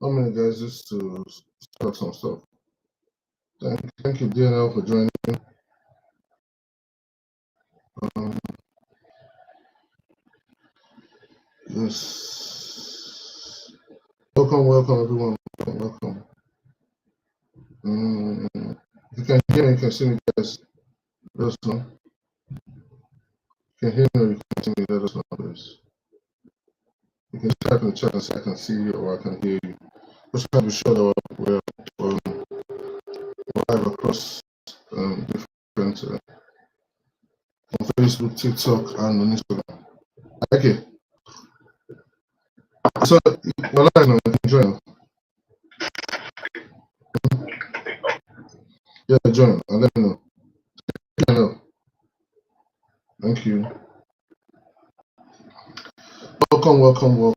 One minute, guys, just to start some stuff. Thank you, DNL, for joining. Yes. Welcome, everyone. Welcome. If you can hear me, you can see me, guys. Let us know. If you can hear me or you can see me, let us know, please. You can type in the chat and say I can see you or I can hear you. Just try to be sure that we're live across different on Facebook, TikTok, and on Instagram. Okay. So we're live now. You can join. Yeah, join and let me know. Thank you. Welcome.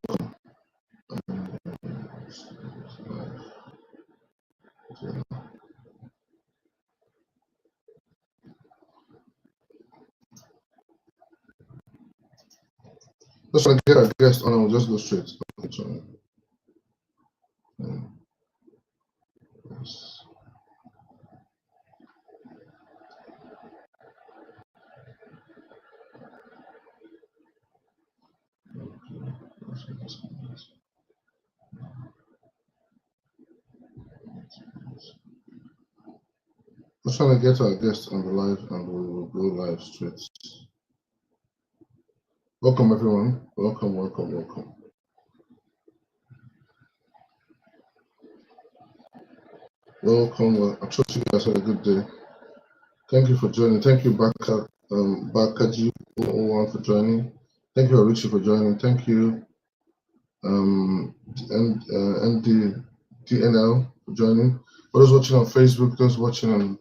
Just want to get a guest on, we'll just go straight. Yes. I'm trying to get our guest on the live and we will go live straight. Welcome, everyone. Welcome. Welcome. I trust you guys had a good day. Thank you for joining. Thank you, Bakaji 001 for joining. Thank you, Richie, for joining. Thank you, DNL for joining. For those watching on Facebook, those watching on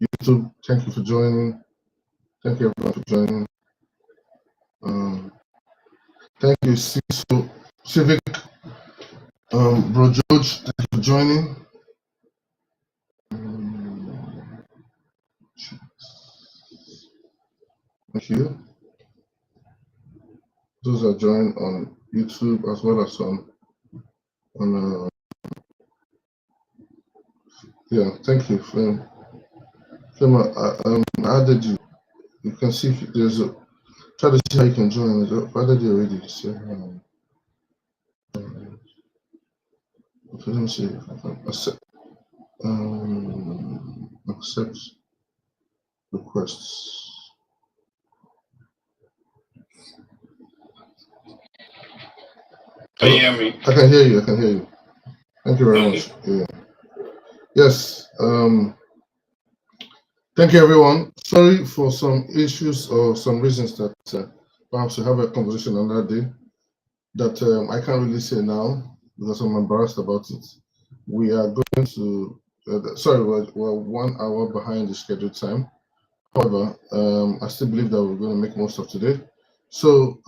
YouTube, thank you for joining. Thank you, everyone, for joining. Thank you, Civic, Bro George, thank you for joining. Thank you. Those are joined on YouTube as well as on yeah, thank you, Flema. I added you. You can see if there's a try to see how you can join. I added you already. So, let me see if I can accept requests. Can you hear me? I can hear you. Thank you very much. Yeah. Yes. Thank you, everyone. Sorry for some issues or some reasons that perhaps we have a conversation on that day that I can't really say now because I'm embarrassed about it. We are going to, we're 1 hour behind the scheduled time. However, I still believe that we're going to make most of today. So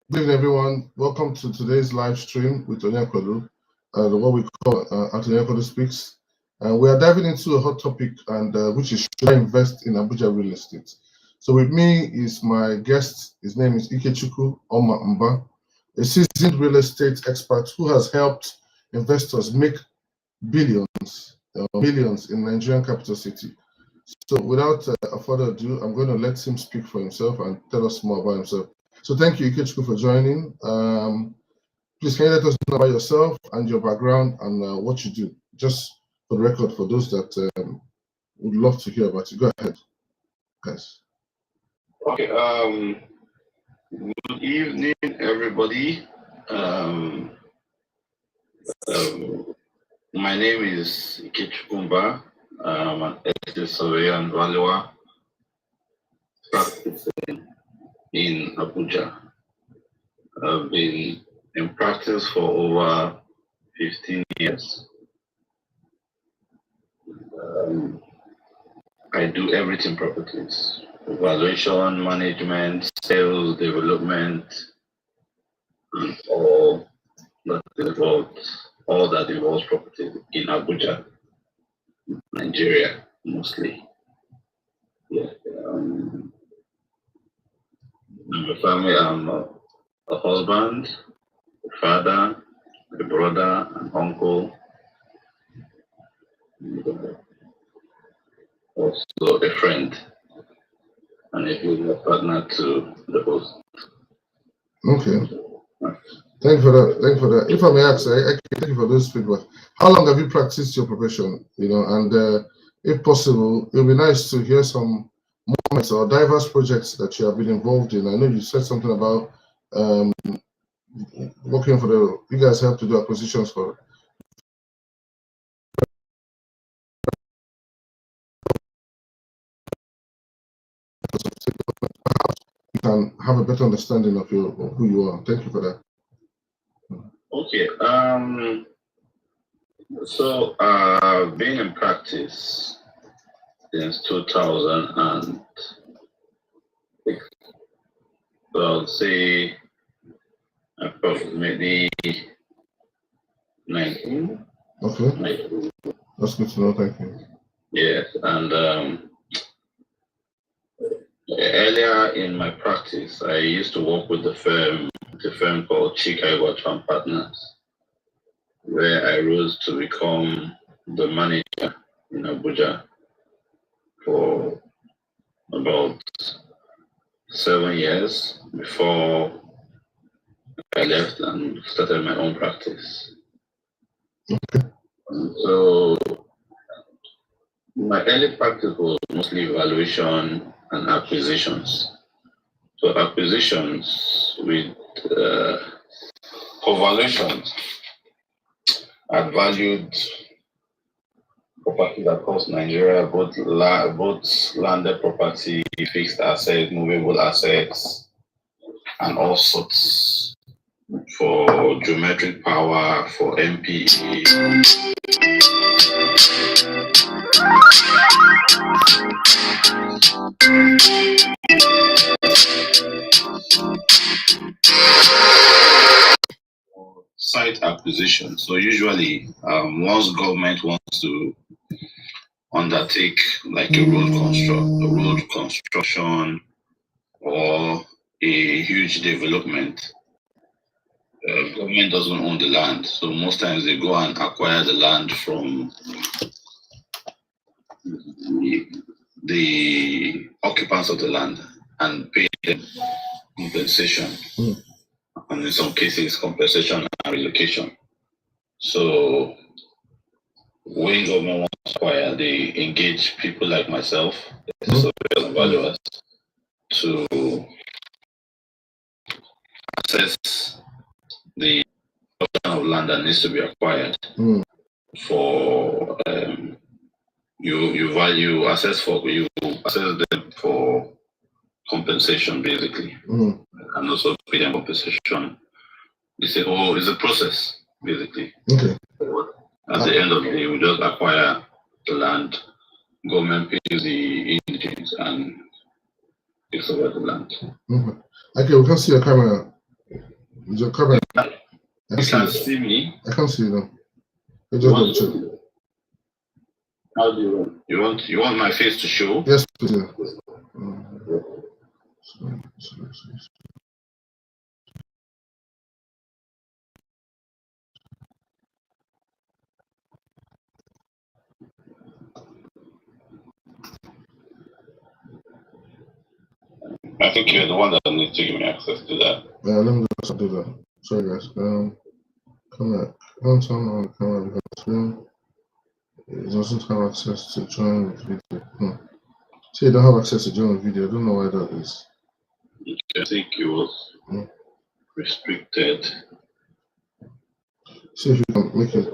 Good evening, everyone. Welcome to today's live stream with Onyankolu, what we call Onyankolu Speaks. We are diving into a hot topic, and which is, should I invest in Abuja real estate? So with me is my guest. His name is Ikechukwu Oma Mba, a seasoned real estate expert who has helped investors make billions, millions in Nigerian capital city. So without further ado, I'm going to let him speak for himself and tell us more about himself. So thank you, Ikechukwu, for joining. Please, can you let us know about yourself and your background and what you do? Just for the record, for those that would love to hear about you. Go ahead, guys. Okay. Good evening, everybody. My name is Ikechukwu Mba. I'm an estate surveyor and valuer practicing in Abuja. I've been in practice for over 15 years. I do everything properties: valuation, management, sales, development, and all that involves property in Abuja, Nigeria, mostly. Yeah. I'm a family. I'm a husband, a father, a brother, an uncle, also a friend, and a good partner to the host. Okay. Thank you for that. Thank you for that. If I may ask, thank you for those feedback. How long have you practiced your profession? And if possible, it would be nice to hear some moments or diverse projects that you have been involved in. I know you said something about working for you guys help to do acquisitions for. You can have a better understanding of who you are. Thank you for that. Okay. So I've been in practice since 2006. So I'll say approximately 19. Okay. 19. That's good to know. Thank you. Yes, and earlier in my practice, I used to work with the firm called Chika Partners, where I rose to become the manager in Abuja for about 7 years before I left and started my own practice. Okay. So my early practice was mostly valuation and acquisitions. So acquisitions with for valuations, I valued properties across Nigeria, both landed property, fixed assets, movable assets, and all sorts, for geometric power, for MPE. Site acquisition. So usually, once government wants to undertake like a road construction or a huge development, government doesn't own the land, so most times they go and acquire the land from the occupants of the land and pay them compensation, and in some cases compensation and relocation. So when government wants to acquire, they engage people like myself, surveyors and valuers, to assess the portion of land that needs to be acquired for you assess them for compensation, basically, and also pay them compensation. It's a process, basically. Okay. At the end of the day, we just acquire the land, government pays the indigents and takes over the land. Okay, we can see your camera. Is your camera? You can see me. I can't see you now. How do you want my face to show? Yes, please. Yeah. I think you're the one that needs to give me access to that. Yeah, let me just do that. Sorry, guys. Camera. Don't turn on the camera because screen. It doesn't have access to join with video. See, you don't have access to join with video. I don't know why that is. I think it was restricted. See if you can make it.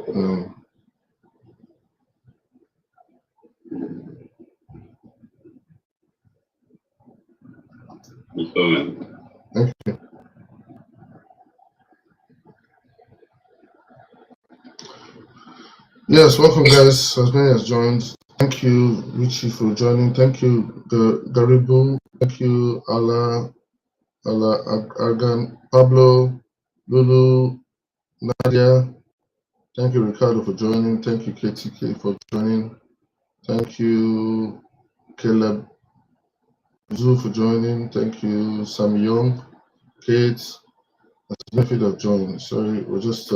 Thank you. Yes, welcome, guys. As many as joined. Thank you, Richie, for joining. Thank you, Garibu. Thank you, Allah, Argan, Pablo, Lulu, Nadia. Thank you, Ricardo, for joining. Thank you, KTK, for joining. Thank you, Caleb Zu, for joining. Thank you, Sam Young, Kate, and benefit of joining. Sorry, we're just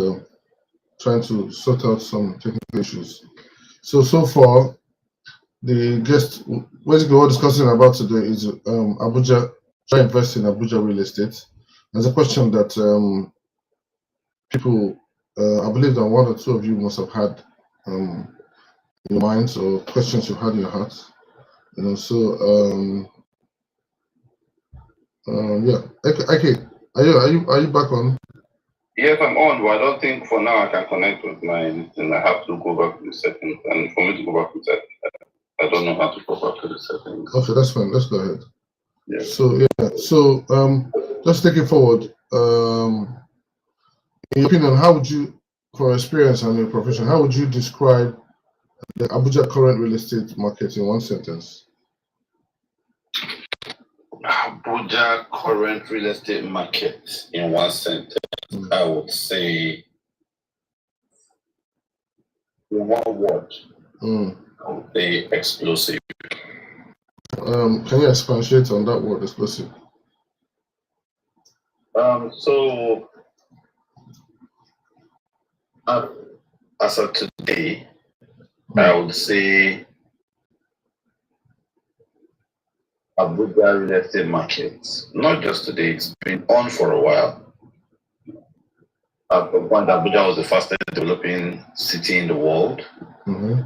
trying to sort out some technical issues. So far, the guest, basically what we're discussing about today is Abuja, try invest in Abuja real estate. There's a question that people, I believe that one or two of you must have had in your minds or questions you've had in your heart. Yeah. Okay. Are you back on? Yes, I'm on, but I don't think for now I can connect with mine, and I have to go back to the settings. And for me to go back to the settings, I don't know how to go back to the settings. Okay, that's fine. Let's go ahead. Yeah. So just take it forward. In your opinion, how would you, for experience and your profession, how would you describe the Abuja current real estate market in one sentence? Abuja current real estate market in one sentence, I would say, in one word, I would say explosive. Can you expatiate on that word, explosive? So as of today, I would say Abuja real estate market, not just today, it's been on for a while. At the point, Abuja was the fastest developing city in the world. The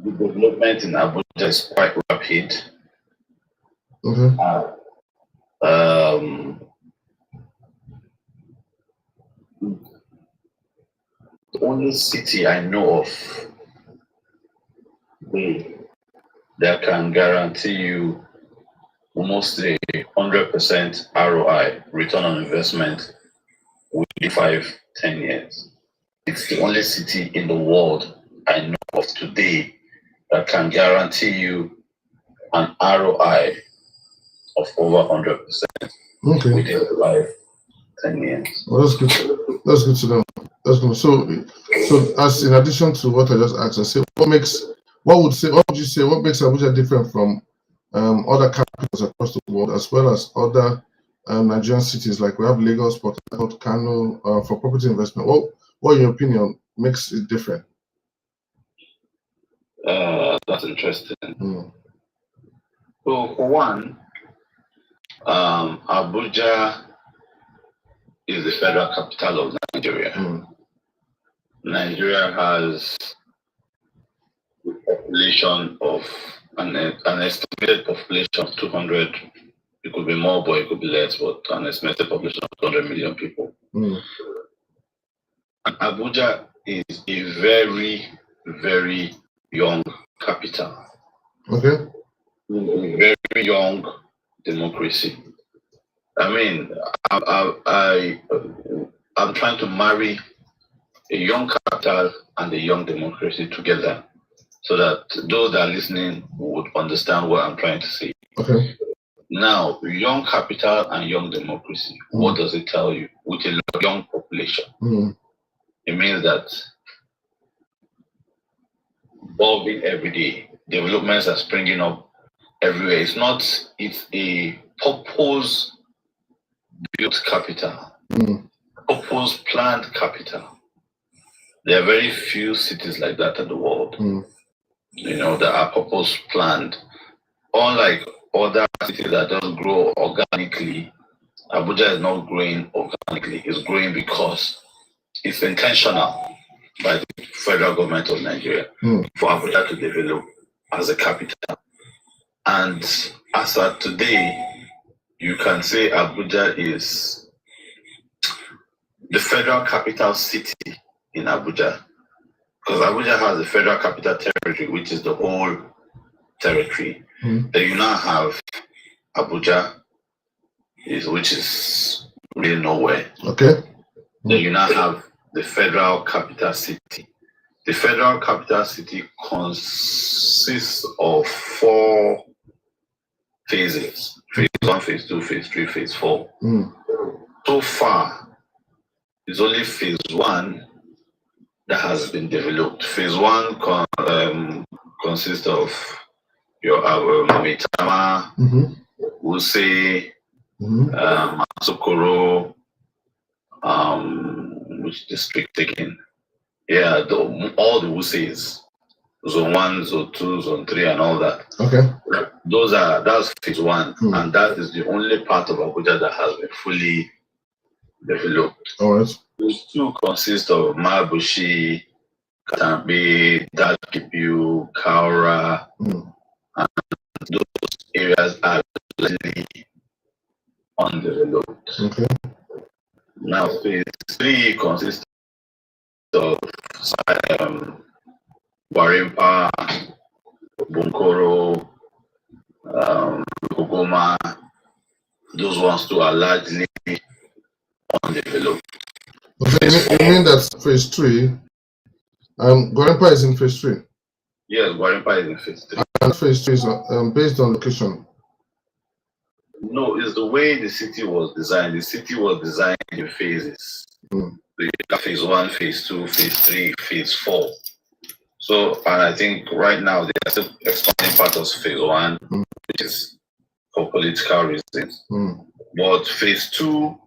development in Abuja is quite rapid. The only city I know of that can guarantee you almost a 100% ROI, return on investment, within 5-10 years. It's the only city in the world I know of today that can guarantee you an ROI of over 100% within 5-10 years. Well, that's good. That's good to know. That's good. So as in addition to what I just asked, I say what would you say makes Abuja different from other capitals across the world, as well as other Nigerian cities like we have Lagos, Port Harcourt, Kano, for property investment? What in your opinion makes it different? That's interesting. So for one, Abuja is the federal capital of Nigeria. Nigeria has a population of an estimated population of 200. It could be more, but it could be less, but an estimated population of 200 million people. And Abuja is a very, very young capital. Okay. A very young democracy. I mean, I'm trying to marry a young capital and a young democracy together so that those that are listening would understand what I'm trying to say. Okay. Now, young capital and young democracy, what does it tell you? With a young population, it means that evolving every day, developments are springing up everywhere. It's a purpose-built capital, purpose-planned capital. There are very few cities like that in the world, that are purpose-planned. Unlike other cities that don't grow organically, Abuja is not growing organically. It's growing because it's intentional by the federal government of Nigeria for Abuja to develop as a capital. And as of today, you can say Abuja is the federal capital city in Abuja, because Abuja has the federal capital territory, which is the whole territory. Then you now have Abuja, which is really nowhere. Okay. Then you now have the federal capital city. The federal capital city consists of 4 phases: phase 1, phase 2, phase 3, phase 4. So far, it's only phase 1 that has been developed. Phase 1 consists of your Maitama, Wuse, Sokoro, which district again? Yeah, all the Wuses, zone 1, zone 2, zone 3, and all that. Okay. That's phase 1, and that is the only part of Abuja that has been fully developed. All right. Phase 2 consists of Mabushi, Katambi, Dakibu, Kaura, and those areas are largely undeveloped. Okay. Now, phase 3 consists of Warimpa, Bunkoro, Kogoma. Those ones too are largely undeveloped. Okay, you mean that phase 3, Gwarimpa is in phase 3? Yes, Warimpa is in phase 3. And phase 3 is based on location? No, it's the way the city was designed. The city was designed in phases. You have phase 1, phase 2, phase 3, phase 4. So, and I think right now they are still expanding part of phase 1, which is for political reasons. But phase 2,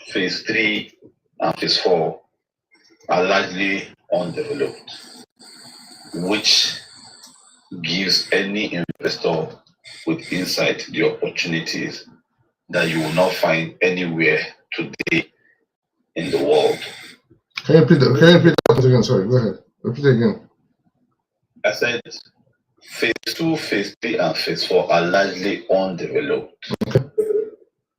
phase 3, and phase 4 are largely undeveloped, which gives any investor with insight the opportunities that you will not find anywhere today in the world. Can you repeat that again? Sorry, go ahead. Repeat it again. I said phase 2, phase 3, and phase 4 are largely undeveloped,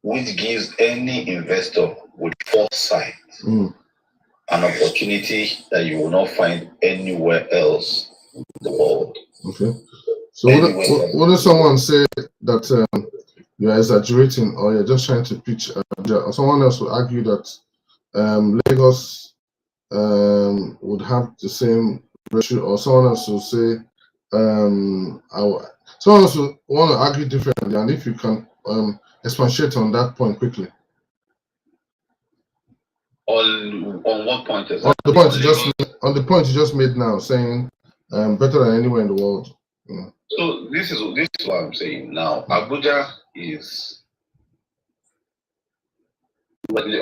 which gives any investor with foresight an opportunity that you will not find anywhere else in the world. Okay. So wouldn't someone say that you're exaggerating or you're just trying to pitch? Or someone else would argue that Lagos would have the same ratio, or someone else will say someone else will want to argue differently. And if you can expatiate on that point quickly. On what point is on the point you just made now, saying better than anywhere in the world. So this is what I'm saying now. Abuja is widely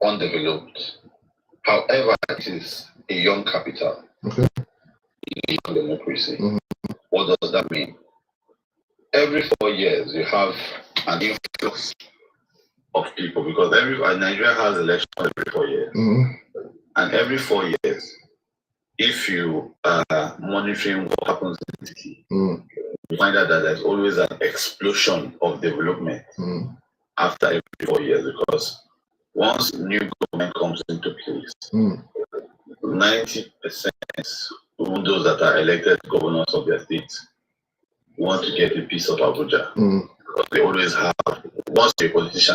undeveloped. However, it is a young capital. Okay. In a young democracy. What does that mean? Every 4 years you have an influx of people, because Nigeria has elections every 4 years. And every 4 years, if you are monitoring what happens in the city, you find out that there's always an explosion of development after every 4 years, because once new government comes into place, 90%, even those that are elected governors of their states, want to get a piece of Abuja. Because they always have, once a politician